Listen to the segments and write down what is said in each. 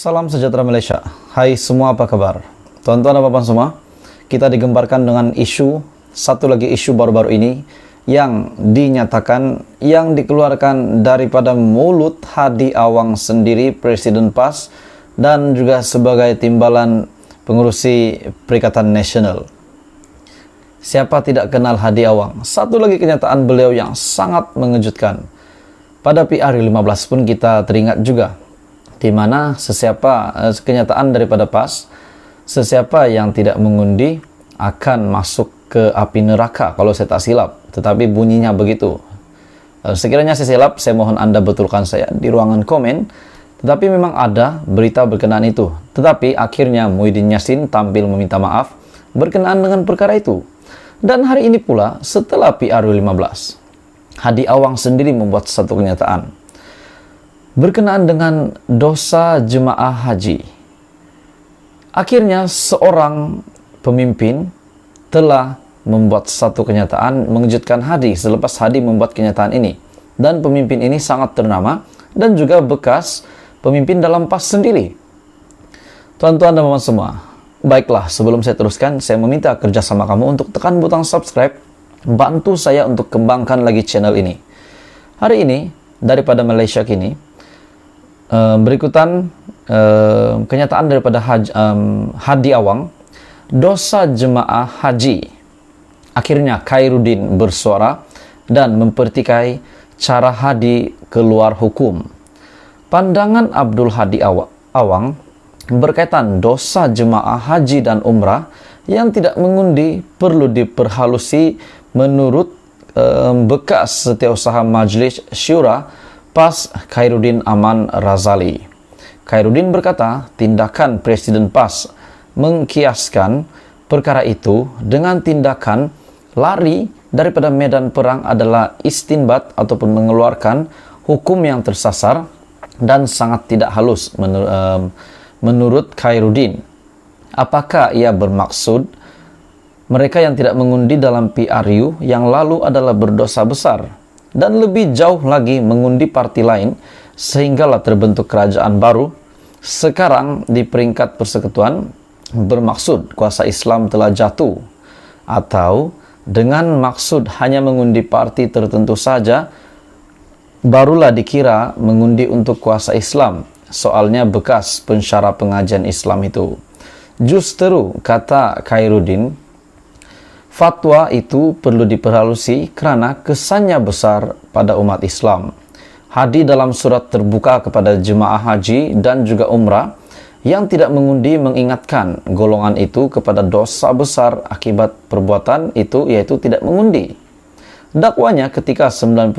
Salam sejahtera Malaysia. Hai semua, apa kabar? Tuan-tuan dan puan semua, kita digembarkan dengan satu lagi isu baru-baru ini yang dinyatakan, yang dikeluarkan daripada mulut Hadi Awang sendiri, Presiden PAS, dan juga sebagai timbalan pengurusi Perikatan Nasional. Siapa tidak kenal Hadi Awang? Satu lagi kenyataan beliau yang sangat mengejutkan. Pada PR15 pun kita teringat juga, di mana kenyataan daripada PAS, sesiapa yang tidak mengundi akan masuk ke api neraka, kalau saya tak silap. Tetapi bunyinya begitu. Sekiranya saya silap, saya mohon Anda betulkan saya di ruangan komen. Tetapi memang ada berita berkenaan itu. Tetapi akhirnya Muhyiddin Yassin tampil meminta maaf berkenaan dengan perkara itu. Dan hari ini pula, setelah PR15, Hadi Awang sendiri membuat satu kenyataan berkenaan dengan dosa jemaah haji. Akhirnya seorang pemimpin telah membuat satu kenyataan mengejutkan Hadi selepas Hadi membuat kenyataan ini. Dan pemimpin ini sangat ternama dan juga bekas pemimpin dalam PAS sendiri. Tuan-tuan dan puan semua, baiklah, sebelum saya teruskan, saya meminta kerjasama kamu untuk tekan butang subscribe, bantu saya untuk kembangkan lagi channel ini. Hari ini, daripada Malaysia Kini, berikutan kenyataan daripada Hadi Awang, dosa jemaah haji. Akhirnya Khairuddin bersuara dan mempertikai cara Hadi keluar hukum. Pandangan Abdul Hadi Awang berkaitan dosa jemaah haji dan umrah yang tidak mengundi perlu diperhalusi menurut bekas setiausaha Majlis Syura PAS Khairuddin Aman Razali. Khairuddin berkata, tindakan Presiden PAS mengkiaskan perkara itu dengan tindakan lari daripada medan perang adalah istinbat ataupun mengeluarkan hukum yang tersasar dan sangat tidak halus menurut Khairuddin. Apakah ia bermaksud mereka yang tidak mengundi dalam PRU yang lalu adalah berdosa besar dan lebih jauh lagi mengundi parti lain sehinggalah terbentuk kerajaan baru sekarang di peringkat persekutuan, bermaksud kuasa Islam telah jatuh, atau dengan maksud hanya mengundi parti tertentu saja barulah dikira mengundi untuk kuasa Islam, soalnya bekas pensyarah pengajian Islam itu. Justru, kata Khairuddin, fatwa itu perlu diperhalusi kerana kesannya besar pada umat Islam. Hadi dalam surat terbuka kepada jemaah haji dan juga umrah yang tidak mengundi mengingatkan golongan itu kepada dosa besar akibat perbuatan itu, yaitu tidak mengundi. Dakwanya ketika 98%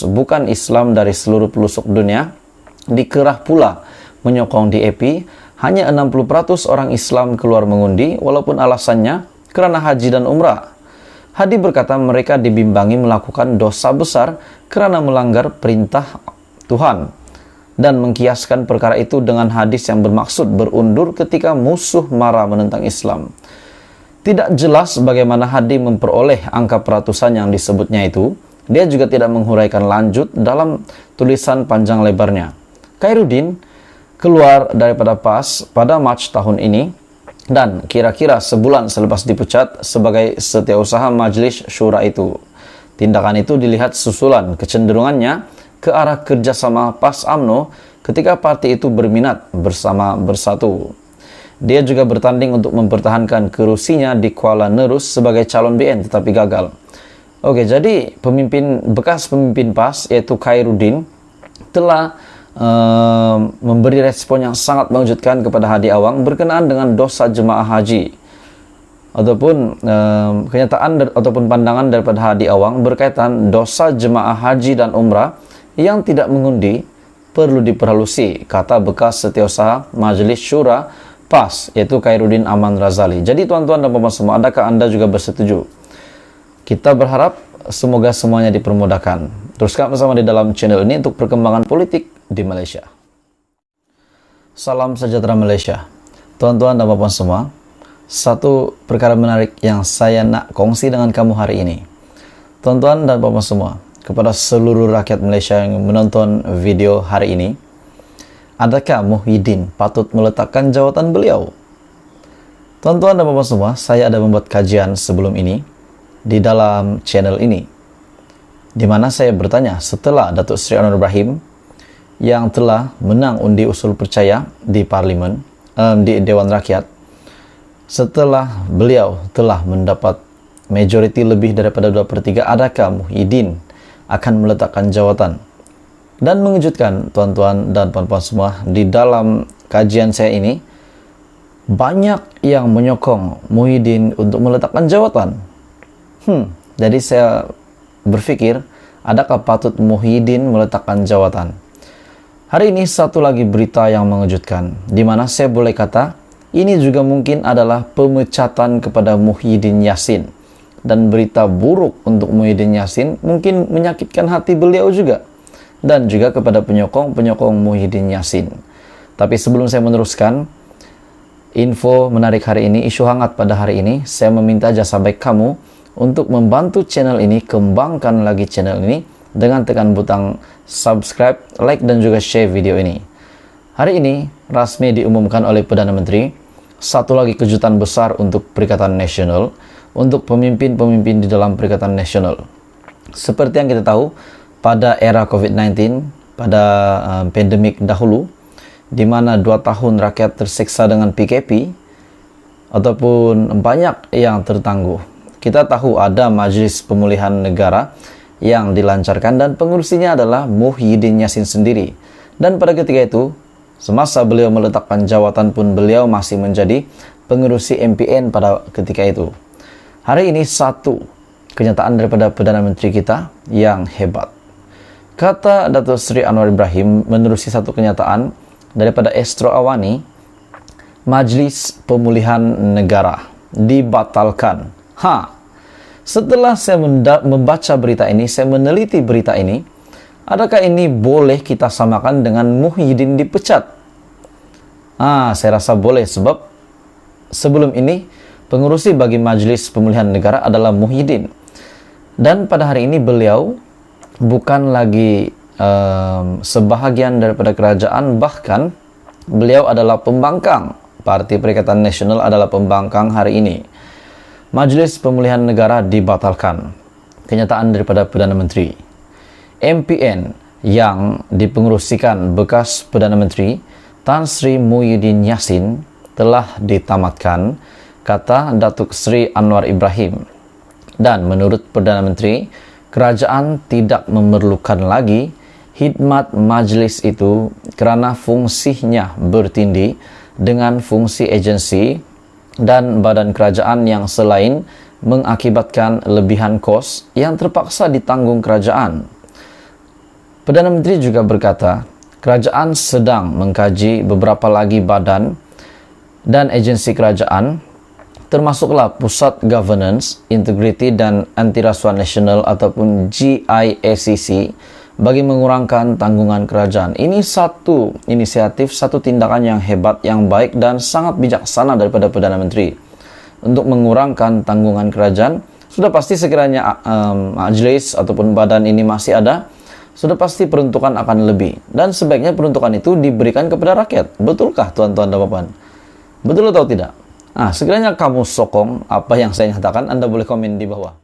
bukan Islam dari seluruh pelosok dunia dikerah pula menyokong DAP, hanya 60% orang Islam keluar mengundi walaupun alasannya kerana haji dan umrah. Hadi berkata mereka dibimbangi melakukan dosa besar kerana melanggar perintah Tuhan dan mengkiaskan perkara itu dengan hadis yang bermaksud berundur ketika musuh marah menentang Islam. Tidak jelas bagaimana Hadi memperoleh angka peratusan yang disebutnya itu. Dia juga tidak menghuraikan lanjut dalam tulisan panjang lebarnya. Khairuddin keluar daripada PAS pada Mac tahun ini dan kira-kira sebulan selepas dipecat sebagai setiausaha Majlis Syura itu. Tindakan itu dilihat susulan kecenderungannya ke arah kerjasama PAS UMNO ketika parti itu berminat bersama bersatu. Dia juga bertanding untuk mempertahankan kerusinya di Kuala Nerus sebagai calon BN tetapi gagal. Oke, jadi bekas pemimpin PAS yaitu Khairuddin telah memberi respon yang sangat mengejutkan kepada Hadi Awang berkenaan dengan dosa jemaah haji, ataupun kenyataan ataupun pandangan daripada Hadi Awang berkaitan dosa jemaah haji dan umrah yang tidak mengundi perlu diperhalusi, kata bekas setiausaha Majlis Syura PAS yaitu Khairuddin Aman Razali. Jadi tuan-tuan dan puan semua, adakah Anda juga bersetuju? Kita berharap semoga semuanya dipermudahkan. Teruskan bersama di dalam channel ini untuk perkembangan politik di Malaysia. Salam sejahtera Malaysia. Tuan-tuan dan puan semua, satu perkara menarik yang saya nak kongsi dengan kamu hari ini. Tuan-tuan dan puan semua, kepada seluruh rakyat Malaysia yang menonton video hari ini, Adakah Muhyiddin patut meletakkan jawatan beliau? Tuan-tuan dan bapak semua, saya ada membuat kajian sebelum ini di dalam channel ini, di mana saya bertanya setelah Datuk Seri Anwar Ibrahim yang telah menang undi usul percaya di Parlimen, di Dewan Rakyat, setelah beliau telah mendapat majoriti lebih daripada 2/3, adakah Muhyiddin akan meletakkan jawatan? Dan mengejutkan tuan-tuan dan puan-puan semua, di dalam kajian saya ini banyak yang menyokong Muhyiddin untuk meletakkan jawatan. Jadi saya berpikir, adakah patut Muhyiddin meletakkan jawatan? Hari ini satu lagi berita yang mengejutkan, di mana saya boleh kata ini juga mungkin adalah pemecatan kepada Muhyiddin Yassin. Dan berita buruk untuk Muhyiddin Yassin mungkin menyakitkan hati beliau juga, dan juga kepada penyokong-penyokong Muhyiddin Yassin. Tapi sebelum saya meneruskan info menarik hari ini, isu hangat pada hari ini, saya meminta jasa baik kamu untuk membantu channel ini, kembangkan lagi channel ini dengan tekan butang subscribe, like, dan juga share video ini. Hari ini rasmi diumumkan oleh Perdana Menteri satu lagi kejutan besar untuk Perikatan Nasional, untuk pemimpin-pemimpin di dalam Perikatan Nasional. Seperti yang kita tahu, pada era COVID-19, pada pandemik dahulu, di mana 2 tahun rakyat tersiksa dengan PKP, ataupun banyak yang tertangguh. Kita tahu ada Majlis Pemulihan Negara yang dilancarkan dan pengurusinya adalah Muhyiddin Yassin sendiri. Dan pada ketika itu, semasa beliau meletakkan jawatan pun beliau masih menjadi pengurusi MPN pada ketika itu. Hari ini satu kenyataan daripada Perdana Menteri kita yang hebat. Kata Datuk Seri Anwar Ibrahim menerusi satu kenyataan daripada Astro Awani, Majlis Pemulihan Negara dibatalkan. Setelah saya membaca berita ini, saya meneliti berita ini, adakah ini boleh kita samakan dengan Muhyiddin dipecat? Saya rasa boleh, sebab sebelum ini pengurusi bagi Majlis Pemulihan Negara adalah Muhyiddin. Dan pada hari ini beliau bukan lagi sebahagian daripada kerajaan, bahkan beliau adalah pembangkang. Parti Perikatan Nasional adalah pembangkang hari ini. Majlis Pemulihan Negara dibatalkan. Kenyataan daripada Perdana Menteri. MPN yang dipengerusikan bekas Perdana Menteri Tan Sri Muhyiddin Yassin telah ditamatkan, kata Datuk Seri Anwar Ibrahim. Dan menurut Perdana Menteri, kerajaan tidak memerlukan lagi khidmat majlis itu kerana fungsinya bertindih dengan fungsi agensi dan badan kerajaan yang selain mengakibatkan lebihan kos yang terpaksa ditanggung kerajaan. Perdana Menteri juga berkata, kerajaan sedang mengkaji beberapa lagi badan dan agensi kerajaan, termasuklah Pusat Governance, Integrity dan Antirasuah Nasional ataupun GIACC, bagi mengurangkan tanggungan kerajaan. Ini satu inisiatif, satu tindakan yang hebat, yang baik dan sangat bijaksana daripada Perdana Menteri untuk mengurangkan tanggungan kerajaan. Sudah pasti sekiranya majlis ataupun badan ini masih ada, sudah pasti peruntukan akan lebih, dan sebaiknya peruntukan itu diberikan kepada rakyat. Betulkah tuan-tuan dan puan? Betul atau tidak? Sekiranya kamu sokong apa yang saya nyatakan, Anda boleh komen di bawah.